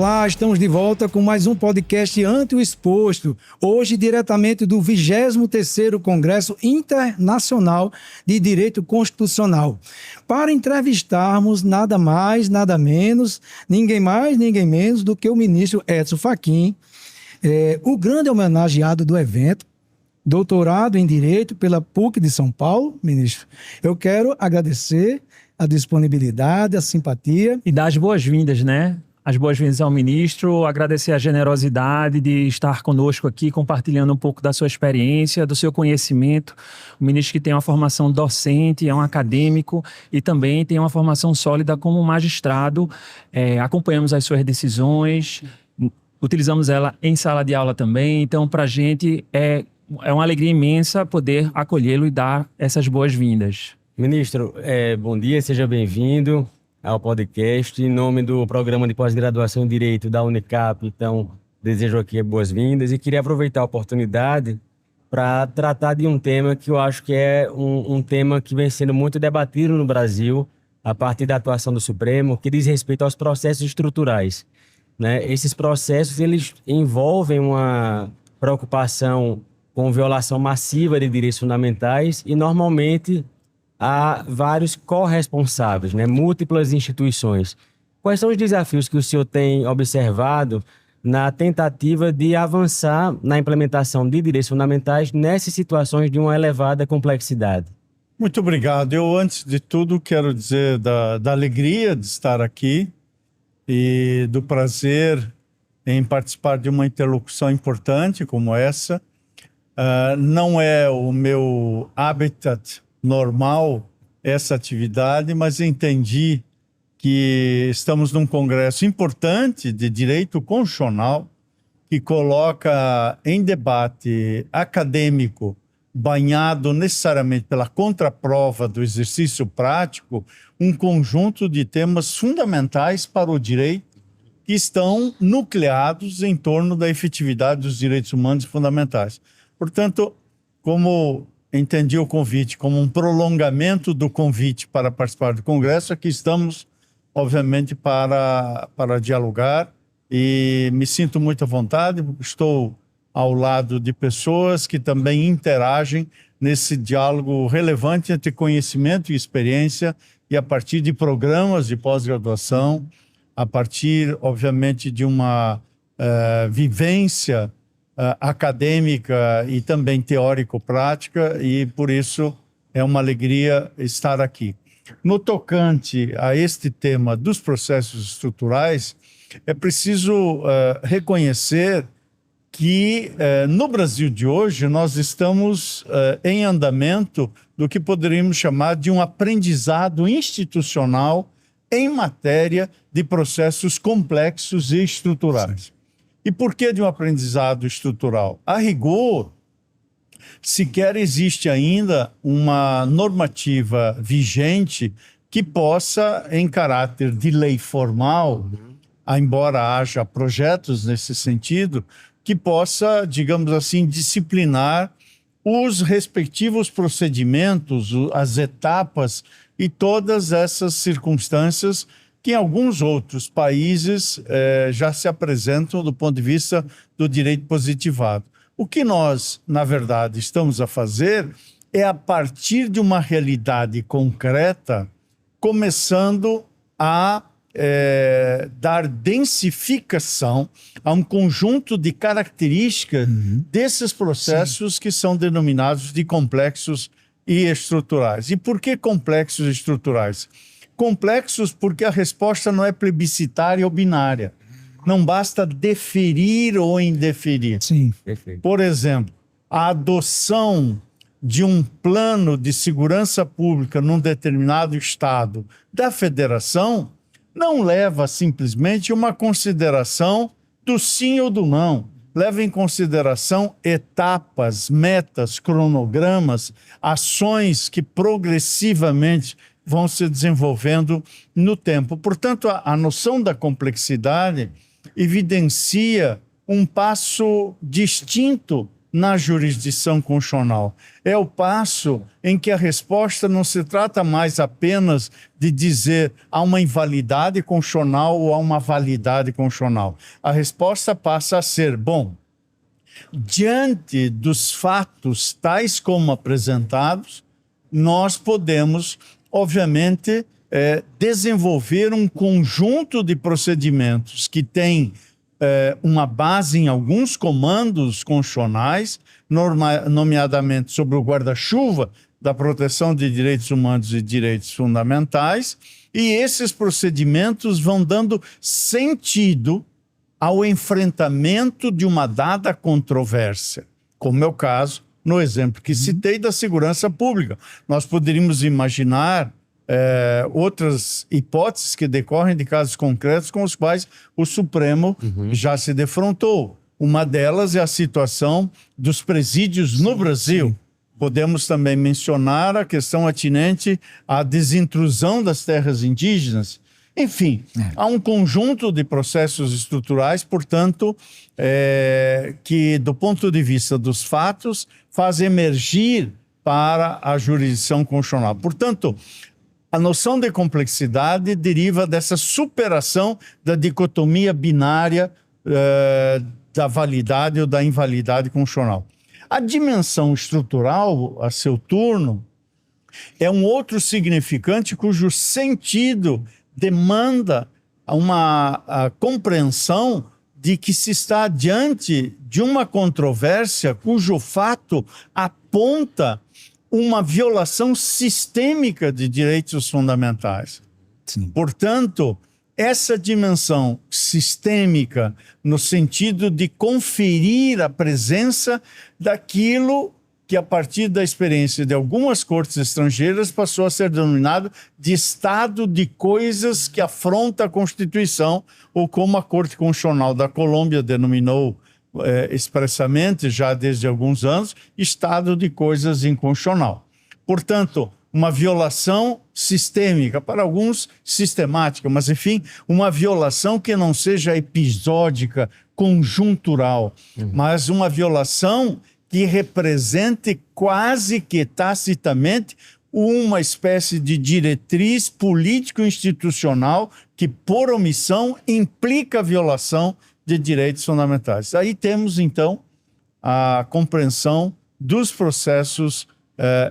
Olá, estamos de volta com mais um podcast Ante o Exposto, hoje diretamente do 23º Congresso Internacional de Direito Constitucional, para entrevistarmos nada mais, nada menos, ninguém mais, ninguém menos do que o ministro Edson Fachin, o grande homenageado do evento, doutorado em Direito pela PUC de São Paulo. Ministro, eu quero agradecer a disponibilidade, a simpatia. E dar as boas-vindas, né? As boas-vindas ao ministro, agradecer a generosidade de estar conosco aqui, compartilhando um pouco da sua experiência, do seu conhecimento. O ministro que tem uma formação docente, é um acadêmico e também tem uma formação sólida como magistrado. Acompanhamos as suas decisões, utilizamos ela em sala de aula também. Então, para a gente é uma alegria imensa poder acolhê-lo e dar essas boas-vindas. Ministro, bom dia, seja bem-vindo ao podcast. Em nome do Programa de Pós-Graduação em Direito da Unicap, então, desejo aqui boas-vindas e queria aproveitar a oportunidade para tratar de um tema que eu acho que é um tema que vem sendo muito debatido no Brasil a partir da atuação do Supremo, que diz respeito aos processos estruturais, né? Esses processos, eles envolvem uma preocupação com violação massiva de direitos fundamentais e, normalmente, há vários corresponsáveis, né? Múltiplas instituições. Quais são os desafios que o senhor tem observado na tentativa de avançar na implementação de direitos fundamentais nessas situações de uma elevada complexidade? Muito obrigado. Eu, antes de tudo, quero dizer da alegria de estar aqui e do prazer em participar de uma interlocução importante como essa. Não é o meu habitat normal essa atividade, mas entendi que estamos num congresso importante de direito constitucional que coloca em debate acadêmico, banhado necessariamente pela contraprova do exercício prático, um conjunto de temas fundamentais para o direito que estão nucleados em torno da efetividade dos direitos humanos fundamentais. Portanto, como entendi o convite como um prolongamento do convite para participar do Congresso, aqui estamos, obviamente, para dialogar e me sinto muito à vontade, estou ao lado de pessoas que também interagem nesse diálogo relevante entre conhecimento e experiência e a partir de programas de pós-graduação, a partir, obviamente, de uma vivência acadêmica e também teórico-prática, e por isso é uma alegria estar aqui. No tocante a este tema dos processos estruturais, é preciso reconhecer que no Brasil de hoje nós estamos em andamento do que poderíamos chamar de um aprendizado institucional em matéria de processos complexos e estruturais. E por que de um aprendizado estrutural? A rigor, sequer existe ainda uma normativa vigente que possa, em caráter de lei formal, embora haja projetos nesse sentido, que possa, digamos assim, disciplinar os respectivos procedimentos, as etapas e todas essas circunstâncias que em alguns outros países já se apresentam do ponto de vista do direito positivado. O que nós, na verdade, estamos a fazer é, a partir de uma realidade concreta, começando a dar densificação a um conjunto de características desses processos que são denominados de complexos e estruturais. E por que complexos e estruturais? Complexos porque a resposta não é plebiscitária ou binária. Não basta deferir ou indeferir. Sim. Por exemplo, a adoção de um plano de segurança pública num determinado estado da federação não leva simplesmente uma consideração do sim ou do não. Leva em consideração etapas, metas, cronogramas, ações que progressivamente vão se desenvolvendo no tempo. Portanto, a noção da complexidade evidencia um passo distinto na jurisdição constitucional. É o passo em que a resposta não se trata mais apenas de dizer há uma invalidade constitucional ou há uma validade constitucional. A resposta passa a ser, bom, diante dos fatos tais como apresentados, nós podemos, obviamente, desenvolver um conjunto de procedimentos que tem uma base em alguns comandos constitucionais, nomeadamente sobre o guarda-chuva da proteção de direitos humanos e direitos fundamentais, e esses procedimentos vão dando sentido ao enfrentamento de uma dada controvérsia, como é o caso, no exemplo que citei, da segurança pública. Nós poderíamos imaginar outras hipóteses que decorrem de casos concretos com os quais o Supremo já se defrontou. Uma delas é a situação dos presídios no Brasil. Podemos também mencionar a questão atinente à desintrusão das terras indígenas. Enfim, há um conjunto de processos estruturais, portanto, que, do ponto de vista dos fatos, faz emergir para a jurisdição constitucional. Portanto, a noção de complexidade deriva dessa superação da dicotomia binária da validade ou da invalidade constitucional. A dimensão estrutural, a seu turno, é um outro significante cujo sentido demanda uma compreensão de que se está diante de uma controvérsia cujo fato aponta uma violação sistêmica de direitos fundamentais. Sim. Portanto, essa dimensão sistêmica, no sentido de conferir a presença daquilo que, a partir da experiência de algumas cortes estrangeiras, passou a ser denominado de estado de coisas que afronta a Constituição, ou como a Corte Constitucional da Colômbia denominou expressamente, já desde alguns anos, estado de coisas inconstitucional. Portanto, uma violação sistêmica, para alguns sistemática, mas enfim, uma violação que não seja episódica, conjuntural, mas uma violação que represente quase que tacitamente uma espécie de diretriz político-institucional que, por omissão, implica a violação de direitos fundamentais. Aí temos, então, a compreensão dos processos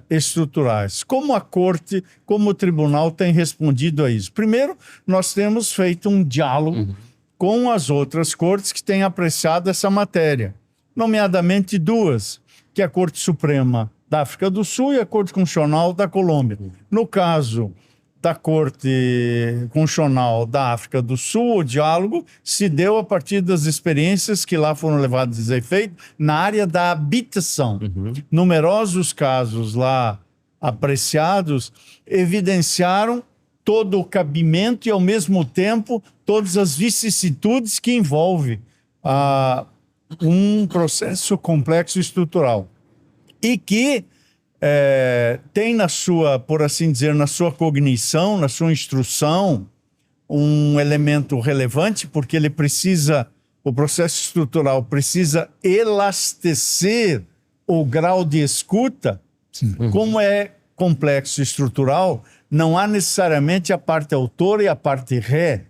estruturais. Como a Corte, como o Tribunal tem respondido a isso? Primeiro, nós temos feito um diálogo com as outras cortes que têm apreciado essa matéria, nomeadamente duas, que é a Corte Suprema da África do Sul e a Corte Constitucional da Colômbia. No caso da Corte Constitucional da África do Sul, o diálogo se deu a partir das experiências que lá foram levadas a efeito na área da habitação. Numerosos casos lá apreciados evidenciaram todo o cabimento e, ao mesmo tempo, todas as vicissitudes que envolve um processo complexo e estrutural. E que tem na sua, por assim dizer, na sua cognição, na sua instrução, um elemento relevante, porque ele precisa, o processo estrutural precisa elastecer o grau de escuta. Como é complexo e estrutural, não há necessariamente a parte autora e a parte ré.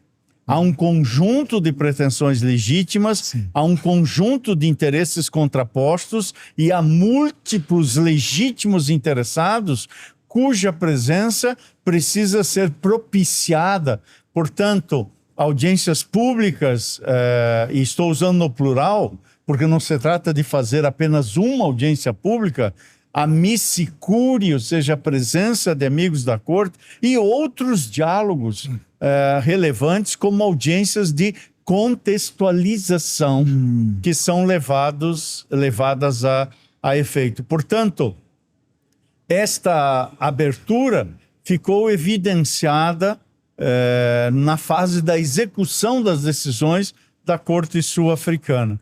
Há um conjunto de pretensões legítimas, há um conjunto de interesses contrapostos e há múltiplos legítimos interessados cuja presença precisa ser propiciada. Portanto, audiências públicas, e estou usando no plural, porque não se trata de fazer apenas uma audiência pública, a missicúria, ou seja, a presença de amigos da corte, e outros diálogos relevantes, como audiências de contextualização, que são levadas a efeito. Portanto, esta abertura ficou evidenciada na fase da execução das decisões da Corte Sul-Africana.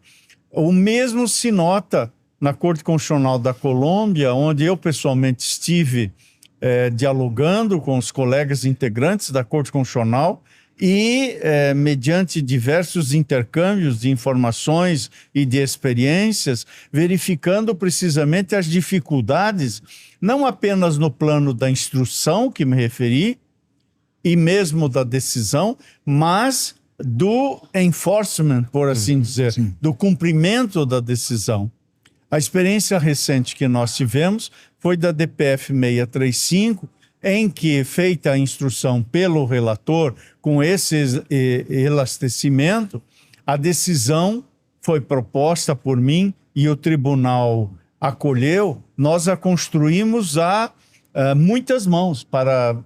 O mesmo se nota na Corte Constitucional da Colômbia, onde eu pessoalmente estive dialogando com os colegas integrantes da Corte Constitucional e, mediante diversos intercâmbios de informações e de experiências, verificando precisamente as dificuldades, não apenas no plano da instrução, que me referi, e mesmo da decisão, mas do enforcement, por assim dizer, do cumprimento da decisão. A experiência recente que nós tivemos foi da DPF 635, em que, feita a instrução pelo relator, com esse elastecimento, a decisão foi proposta por mim e o tribunal acolheu. Nós a construímos a muitas mãos. Para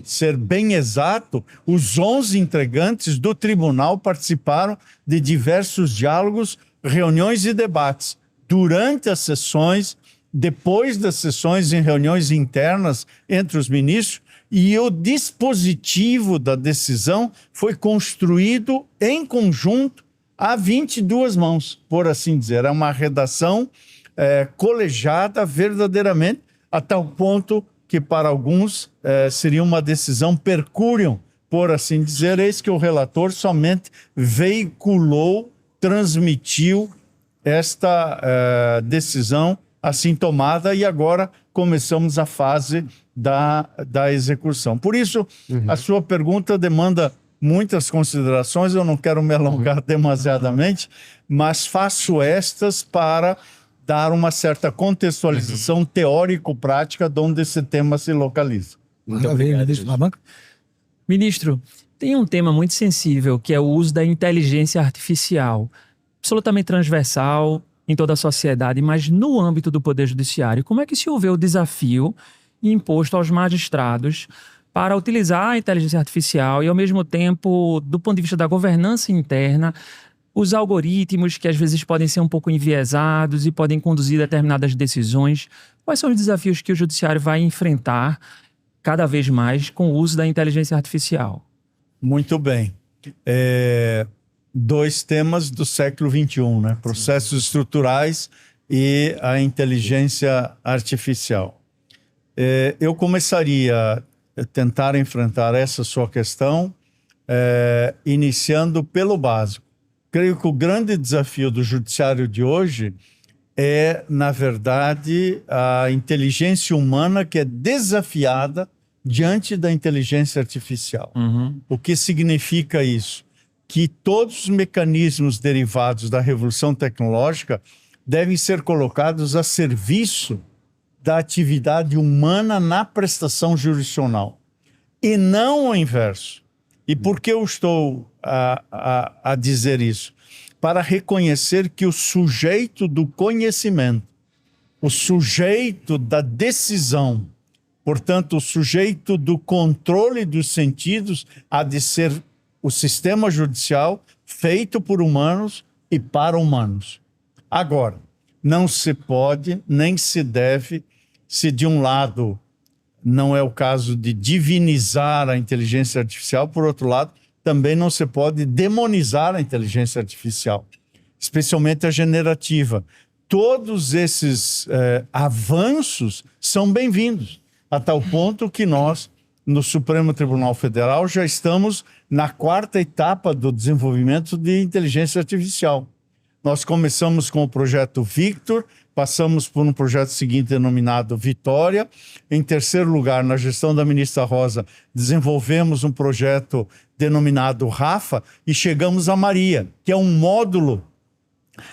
ser bem exato, os 11 integrantes do tribunal participaram de diversos diálogos, reuniões e debates durante as sessões, depois das sessões, em reuniões internas entre os ministros, e o dispositivo da decisão foi construído em conjunto a 22 mãos, por assim dizer. É uma redação colegiada verdadeiramente, a tal ponto que para alguns seria uma decisão per curiam, por assim dizer. Eis que o relator somente veiculou, transmitiu esta decisão assim tomada, e agora começamos a fase da execução. Por isso, a sua pergunta demanda muitas considerações, eu não quero me alongar demasiadamente, mas faço estas para dar uma certa contextualização teórico-prática de onde esse tema se localiza. Muito obrigado. Ministro, tem um tema muito sensível, que é o uso da inteligência artificial, absolutamente transversal em toda a sociedade, mas no âmbito do Poder Judiciário. Como é que se houve o desafio imposto aos magistrados para utilizar a inteligência artificial e, ao mesmo tempo, do ponto de vista da governança interna, os algoritmos que às vezes podem ser um pouco enviesados e podem conduzir determinadas decisões? Quais são os desafios que o Judiciário vai enfrentar cada vez mais com o uso da inteligência artificial? Muito bem. Dois temas do século XXI, né? Processos estruturais e a inteligência artificial. Eu começaria a tentar enfrentar essa sua questão iniciando pelo básico. Creio que o grande desafio do judiciário de hoje é, na verdade, a inteligência humana que é desafiada diante da inteligência artificial. O que significa isso? Que todos os mecanismos derivados da revolução tecnológica devem ser colocados a serviço da atividade humana na prestação jurisdicional, e não o inverso. E por que eu estou a dizer isso? Para reconhecer que o sujeito do conhecimento, o sujeito da decisão, portanto, o sujeito do controle dos sentidos, há de ser o sistema judicial feito por humanos e para humanos. Agora, não se pode, nem se deve, se de um lado não é o caso de divinizar a inteligência artificial, por outro lado, também não se pode demonizar a inteligência artificial, especialmente a generativa. Todos esses avanços são bem-vindos, a tal ponto que nós, no Supremo Tribunal Federal, já estamos na 4ª etapa do desenvolvimento de inteligência artificial. Nós começamos com o projeto Victor, passamos por um projeto seguinte denominado Vitória. Em terceiro lugar, na gestão da ministra Rosa, desenvolvemos um projeto denominado Rafa e chegamos a Maria, que é um módulo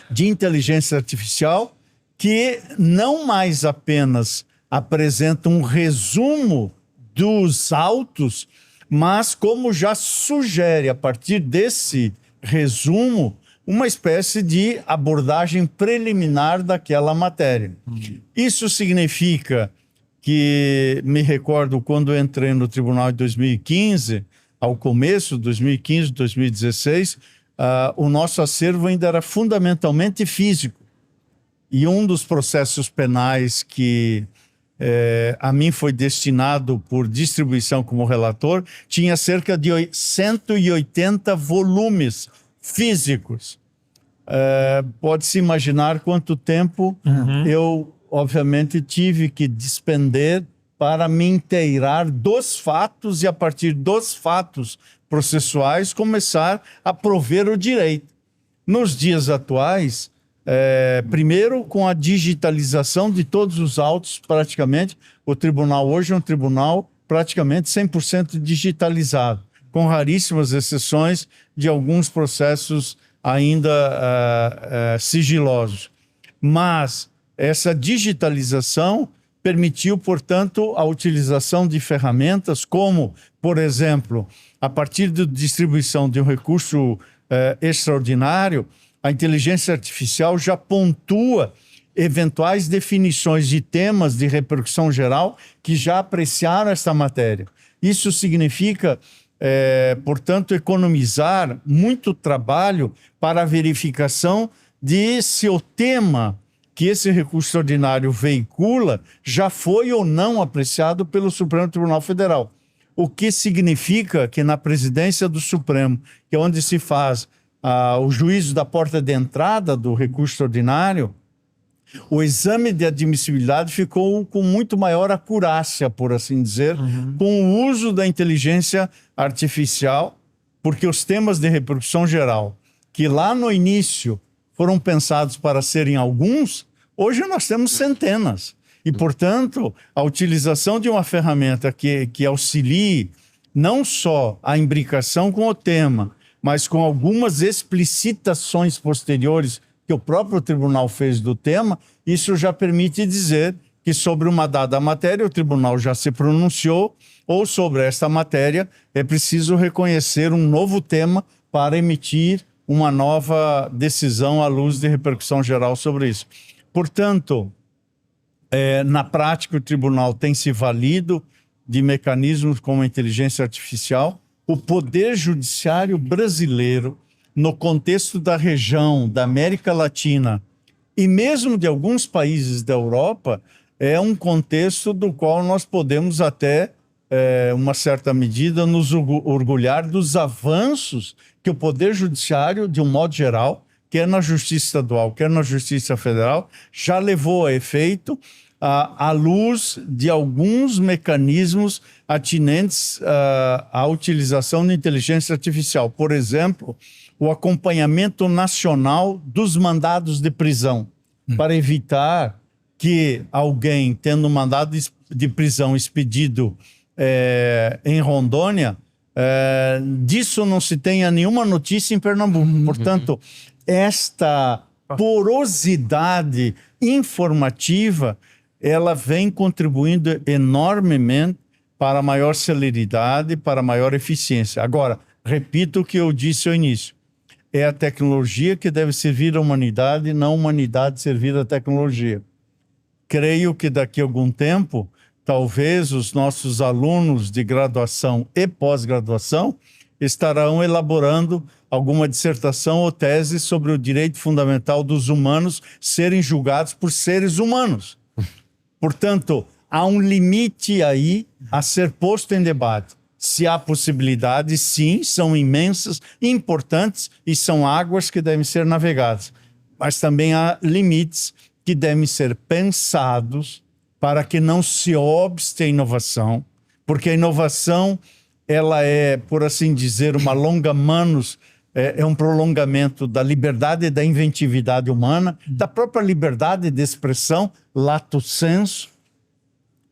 de inteligência artificial que não mais apenas apresenta um resumo dos autos, mas como já sugere, a partir desse resumo, uma espécie de abordagem preliminar daquela matéria. Isso significa que, me recordo, quando eu entrei no tribunal em 2015, ao começo de 2015, 2016, o nosso acervo ainda era fundamentalmente físico. E um dos processos penais que a mim foi destinado por distribuição como relator, tinha cerca de 180 volumes físicos. Pode-se imaginar quanto tempo eu, obviamente, tive que despender para me inteirar dos fatos e, a partir dos fatos processuais, começar a prover o direito. Nos dias atuais, primeiro com a digitalização de todos os autos, praticamente, o tribunal hoje é um tribunal praticamente 100% digitalizado, com raríssimas exceções de alguns processos ainda sigilosos. Mas essa digitalização permitiu, portanto, a utilização de ferramentas como, por exemplo, a partir da distribuição de um recurso extraordinário, a inteligência artificial já pontua eventuais definições de temas de repercussão geral que já apreciaram esta matéria. Isso significa, portanto, economizar muito trabalho para a verificação de se o tema que esse recurso extraordinário veicula já foi ou não apreciado pelo Supremo Tribunal Federal. O que significa que na presidência do Supremo, que é onde se faz o juízo da porta de entrada do recurso extraordinário, o exame de admissibilidade ficou com muito maior acurácia, por assim dizer, com o uso da inteligência artificial, porque os temas de repercussão geral, que lá no início foram pensados para serem alguns, hoje nós temos centenas. E, portanto, a utilização de uma ferramenta que auxilie não só a imbricação com o tema, mas com algumas explicitações posteriores que o próprio tribunal fez do tema, isso já permite dizer que sobre uma dada matéria o tribunal já se pronunciou, ou sobre esta matéria é preciso reconhecer um novo tema para emitir uma nova decisão à luz de repercussão geral sobre isso. Portanto, na prática, o tribunal tem se valido de mecanismos como a inteligência artificial. O poder judiciário brasileiro, no contexto da região, da América Latina e mesmo de alguns países da Europa, é um contexto do qual nós podemos até, uma certa medida, nos orgulhar dos avanços que o poder judiciário, de um modo geral, quer na justiça estadual, quer na justiça federal, já levou a efeito à luz de alguns mecanismos atinentes à utilização de inteligência artificial. Por exemplo, o acompanhamento nacional dos mandados de prisão, para evitar que alguém, tendo um mandado de prisão expedido em Rondônia, disso não se tenha nenhuma notícia em Pernambuco. Portanto, esta porosidade informativa, ela vem contribuindo enormemente para a maior celeridade, para a maior eficiência. Agora, repito o que eu disse ao início. É a tecnologia que deve servir à humanidade, não a humanidade servir à tecnologia. Creio que daqui a algum tempo, talvez os nossos alunos de graduação e pós-graduação estarão elaborando alguma dissertação ou tese sobre o direito fundamental dos humanos serem julgados por seres humanos. Portanto, há um limite aí a ser posto em debate. Se há possibilidades, sim, são imensas, importantes e são águas que devem ser navegadas. Mas também há limites que devem ser pensados para que não se obste a inovação, porque a inovação, ela é, por assim dizer, uma longa manus, é um prolongamento da liberdade e da inventividade humana, da própria liberdade de expressão, lato sensu,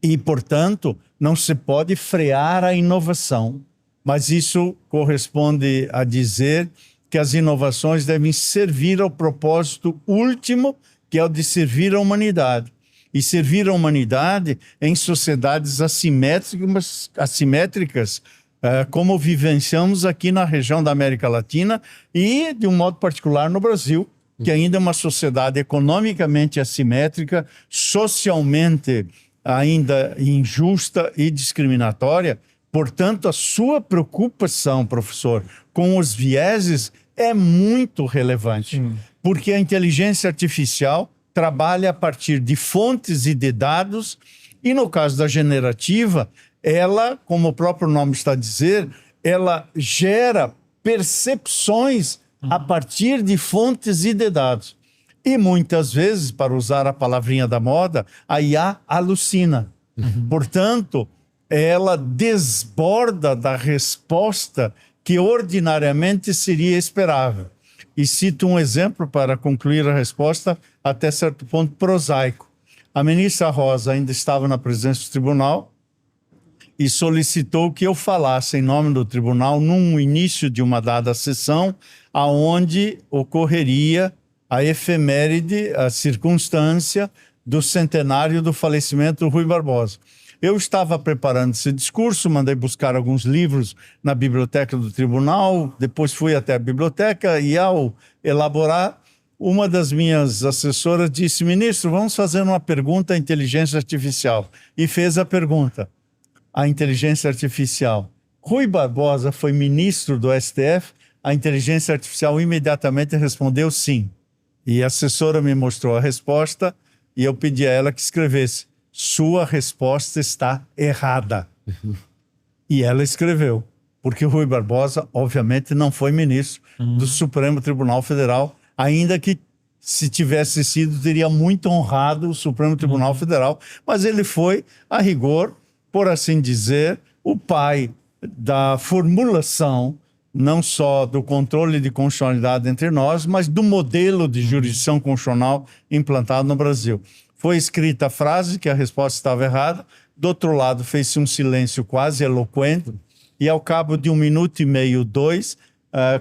e, portanto, não se pode frear a inovação. Mas isso corresponde a dizer que as inovações devem servir ao propósito último, que é o de servir a humanidade. E servir a humanidade em sociedades assimétricas, como vivenciamos aqui na região da América Latina e, de um modo particular, no Brasil, que ainda é uma sociedade economicamente assimétrica, socialmente ainda injusta e discriminatória. Portanto, a sua preocupação, professor, com os vieses é muito relevante, porque a inteligência artificial trabalha a partir de fontes e de dados, e no caso da generativa, ela, como o próprio nome está a dizer, ela gera percepções a partir de fontes e de dados. E muitas vezes, para usar a palavrinha da moda, a IA alucina. Portanto, ela desborda da resposta que ordinariamente seria esperável. E cito um exemplo para concluir a resposta, até certo ponto prosaico. A ministra Rosa ainda estava na presença do tribunal e solicitou que eu falasse em nome do tribunal no início de uma dada sessão, aonde ocorreria a efeméride, a circunstância do centenário do falecimento do Rui Barbosa. Eu estava preparando esse discurso, mandei buscar alguns livros na biblioteca do tribunal, depois fui até a biblioteca e, ao elaborar, uma das minhas assessoras disse: ministro, vamos fazer uma pergunta à inteligência artificial. E fez a pergunta à inteligência artificial: Rui Barbosa foi ministro do STF? A inteligência artificial imediatamente respondeu sim. E a assessora me mostrou a resposta e eu pedi a ela que escrevesse: sua resposta está errada. E ela escreveu, porque o Rui Barbosa, obviamente, não foi ministro do Supremo Tribunal Federal, ainda que, se tivesse sido, teria muito honrado o Supremo Tribunal Federal, mas ele foi, a rigor, por assim dizer, o pai da formulação, não só do controle de constitucionalidade entre nós, mas do modelo de jurisdição constitucional implantado no Brasil. Foi escrita a frase que a resposta estava errada, do outro lado fez-se um silêncio quase eloquente, e ao cabo de 1 minuto e meio, 2,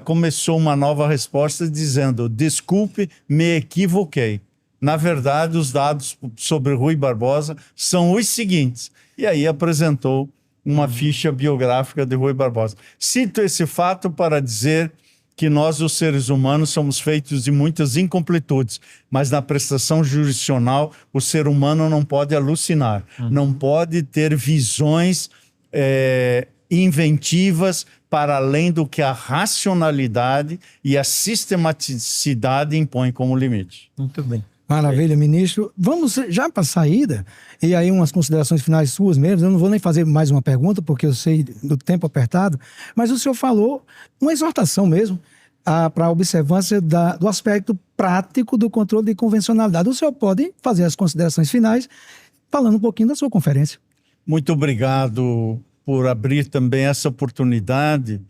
começou uma nova resposta dizendo: desculpe, me equivoquei. Na verdade, os dados sobre Rui Barbosa são os seguintes. E aí apresentou uma ficha biográfica de Rui Barbosa. Cito esse fato para dizer que nós, os seres humanos, somos feitos de muitas incompletudes, mas na prestação jurisdicional o ser humano não pode alucinar, não pode ter visões inventivas para além do que a racionalidade e a sistematicidade impõem como limite. Muito bem. Maravilha, ministro. Vamos já para a saída, e aí umas considerações finais suas mesmo. Eu não vou nem fazer mais uma pergunta, porque eu sei do tempo apertado, mas o senhor falou uma exortação mesmo para a observância do aspecto prático do controle de convencionalidade. O senhor pode fazer as considerações finais falando um pouquinho da sua conferência. Muito obrigado por abrir também essa oportunidade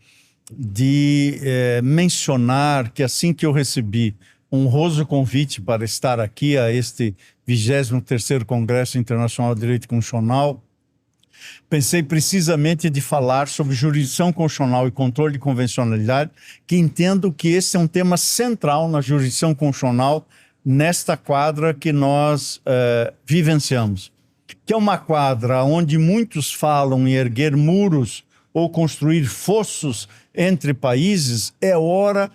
de mencionar que, assim que eu recebi honroso convite para estar aqui a este 23º Congresso Internacional de Direito Constitucional, pensei precisamente de falar sobre jurisdição constitucional e controle de convencionalidade, que entendo que esse é um tema central na jurisdição constitucional nesta quadra que nós vivenciamos, que é uma quadra onde muitos falam em erguer muros ou construir fossos entre países. É hora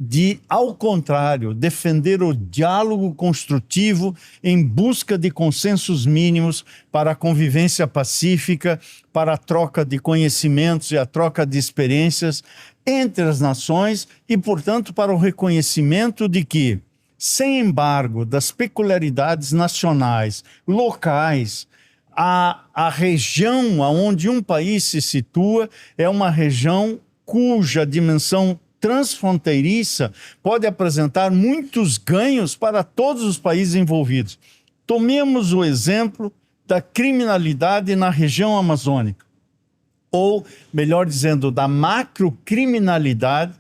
de, ao contrário, defender o diálogo construtivo em busca de consensos mínimos para a convivência pacífica, para a troca de conhecimentos e a troca de experiências entre as nações e, portanto, para o reconhecimento de que, sem embargo das peculiaridades nacionais, locais, a região onde um país se situa é uma região cuja dimensão transfronteiriça pode apresentar muitos ganhos para todos os países envolvidos. Tomemos o exemplo da criminalidade na região amazônica, ou, melhor dizendo, da macrocriminalidade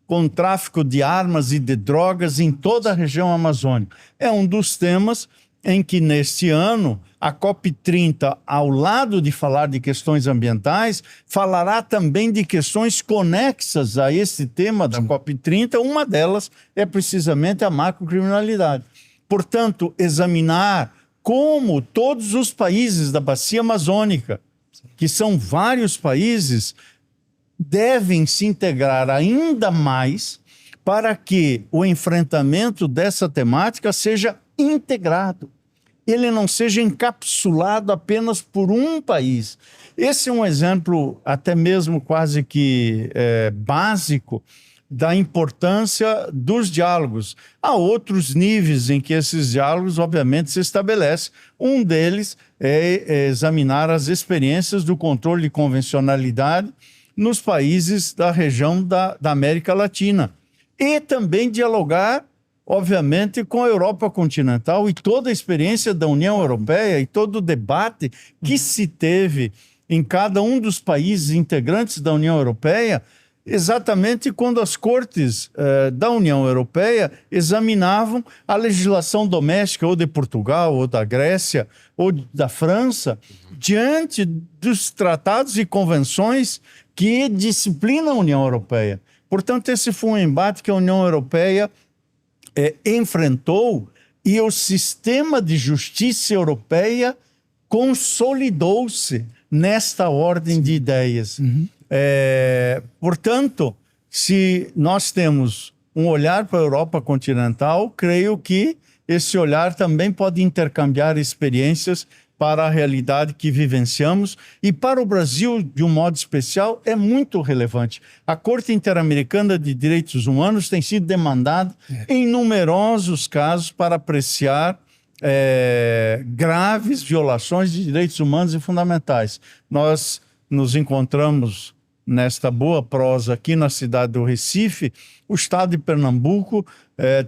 com tráfico de armas e de drogas em toda a região amazônica. É um dos temas em que, neste ano, a COP30, ao lado de falar de questões ambientais, falará também de questões conexas a esse tema da COP30. Uma delas é precisamente a macrocriminalidade. Portanto, examinar como todos os países da Bacia Amazônica, que são vários países, devem se integrar ainda mais para que o enfrentamento dessa temática seja integrado. Ele não seja encapsulado apenas por um país. Esse é um exemplo até mesmo quase que básico da importância dos diálogos. Há outros níveis em que esses diálogos, obviamente, se estabelecem. Um deles é examinar as experiências do controle de convencionalidade nos países da região da América Latina. E também dialogar obviamente, com a Europa continental e toda a experiência da União Europeia e todo o debate que se teve em cada um dos países integrantes da União Europeia, exatamente quando as cortes da União Europeia examinavam a legislação doméstica ou de Portugal, ou da Grécia, ou da França, diante dos tratados e convenções que disciplinam a União Europeia. Portanto, esse foi um embate que a União Europeia enfrentou, e o sistema de justiça europeia consolidou-se nesta ordem de ideias. Portanto, se nós temos um olhar para a Europa continental, creio que esse olhar também pode intercambiar experiências para a realidade que vivenciamos, e para o Brasil, de um modo especial, é muito relevante. A Corte Interamericana de Direitos Humanos tem sido demandada em numerosos casos para apreciar graves violações de direitos humanos e fundamentais. Nós nos encontramos nesta boa prosa aqui na cidade do Recife. O estado de Pernambuco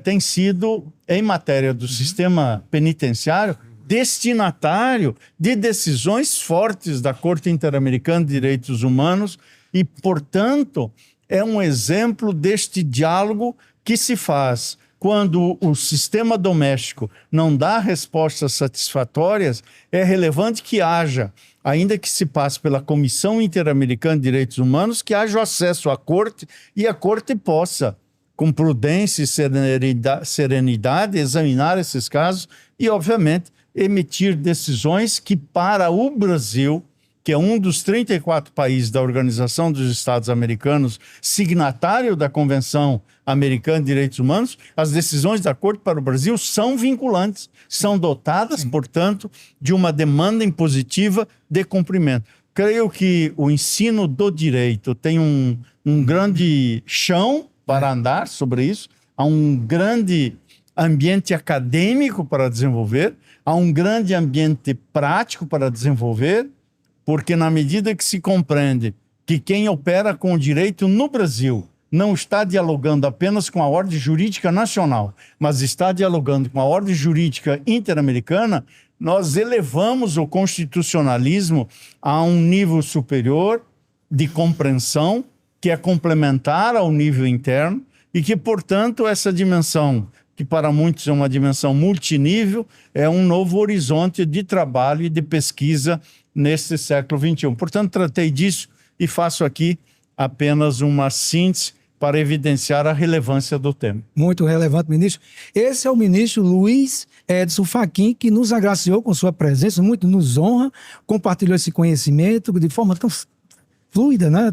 tem sido, em matéria do sistema penitenciário, destinatário de decisões fortes da Corte Interamericana de Direitos Humanos e, portanto, é um exemplo deste diálogo que se faz quando o sistema doméstico não dá respostas satisfatórias. É relevante que haja, ainda que se passe pela Comissão Interamericana de Direitos Humanos, que haja acesso à Corte e a Corte possa, com prudência e serenidade, examinar esses casos e, obviamente, emitir decisões que, para o Brasil, que é um dos 34 países da Organização dos Estados Americanos, signatário da Convenção Americana de Direitos Humanos, as decisões da Corte para o Brasil são vinculantes, são dotadas, portanto, de uma demanda impositiva de cumprimento. Creio que o ensino do direito tem um grande chão para andar sobre isso, há um grande ambiente acadêmico para desenvolver, há um grande ambiente prático para desenvolver, porque na medida que se compreende que quem opera com o direito no Brasil não está dialogando apenas com a ordem jurídica nacional, mas está dialogando com a ordem jurídica interamericana, nós elevamos o constitucionalismo a um nível superior de compreensão, que é complementar ao nível interno, e que, portanto, essa dimensão, que para muitos é uma dimensão multinível, é um novo horizonte de trabalho e de pesquisa neste século XXI. Portanto, tratei disso e faço aqui apenas uma síntese para evidenciar a relevância do tema. Muito relevante, ministro. Esse é o ministro Luiz Edson Fachin, que nos agraciou com sua presença, muito nos honra, compartilhou esse conhecimento de forma tão fluida, né?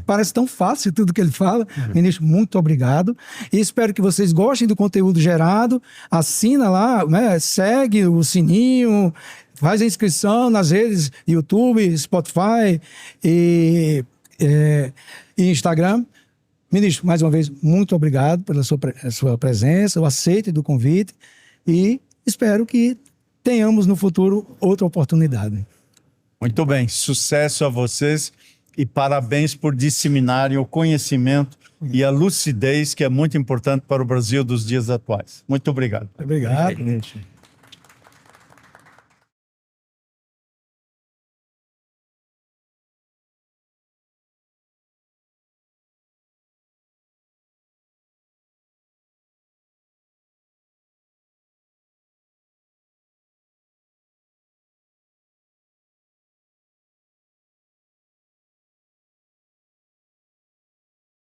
Parece tão fácil tudo que ele fala. Ministro, muito obrigado. E espero que vocês gostem do conteúdo gerado. Assina lá, né? Segue o sininho, faz a inscrição nas redes YouTube, Spotify e Instagram. Ministro, mais uma vez, muito obrigado pela sua presença, o aceite do convite, e espero que tenhamos no futuro outra oportunidade. Muito bem, sucesso a vocês e parabéns por disseminarem o conhecimento e a lucidez que é muito importante para o Brasil dos dias atuais. Muito obrigado. Obrigado, ministro.